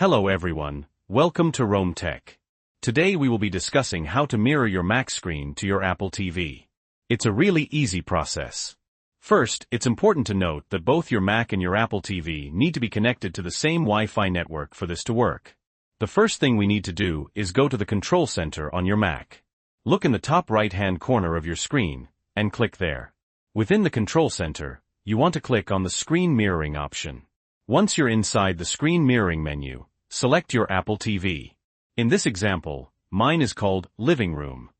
Hello everyone, welcome to Rome Tech. Today we will be discussing how to mirror your Mac screen to your Apple TV. It's a really easy process. First, it's important to note that both your Mac and your Apple TV need to be connected to the same Wi-Fi network for this to work. The first thing we need to do is go to the Control Center on your Mac. Look in the top right-hand corner of your screen, and click there. Within the Control Center, you want to click on the Screen Mirroring option. Once you're inside the Screen Mirroring menu, select your Apple TV. In this example, mine is called Living Room.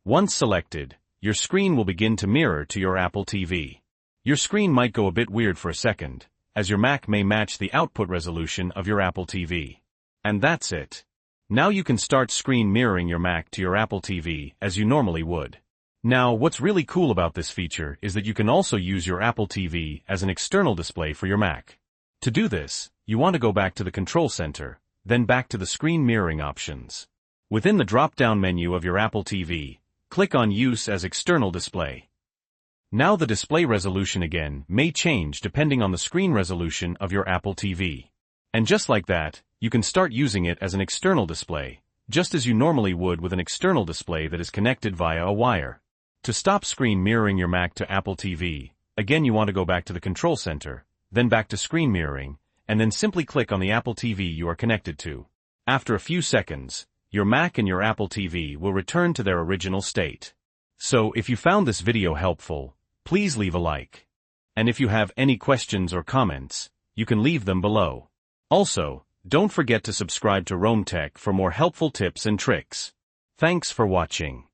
Once selected, your screen will begin to mirror to your Apple TV. Your screen might go a bit weird for a second, as your Mac may match the output resolution of your Apple TV. And that's it. Now you can start screen mirroring your Mac to your Apple TV as you normally would. Now, what's really cool about this feature is that you can also use your Apple TV as an external display for your Mac. To do this, you want to go back to the Control Center, then back to the Screen Mirroring options. Within the drop-down menu of your Apple TV, click on Use as External Display. Now the display resolution again may change depending on the screen resolution of your Apple TV. And just like that, you can start using it as an external display, just as you normally would with an external display that is connected via a wire. To stop screen mirroring your Mac to Apple TV, again you want to go back to the Control Center, then back to Screen Mirroring, and then simply click on the Apple TV you are connected to. After a few seconds, your Mac and your Apple TV will return to their original state. So if you found this video helpful, please leave a like. And if you have any questions or comments, you can leave them below. Also, don't forget to subscribe to Rome Tech for more helpful tips and tricks. Thanks for watching.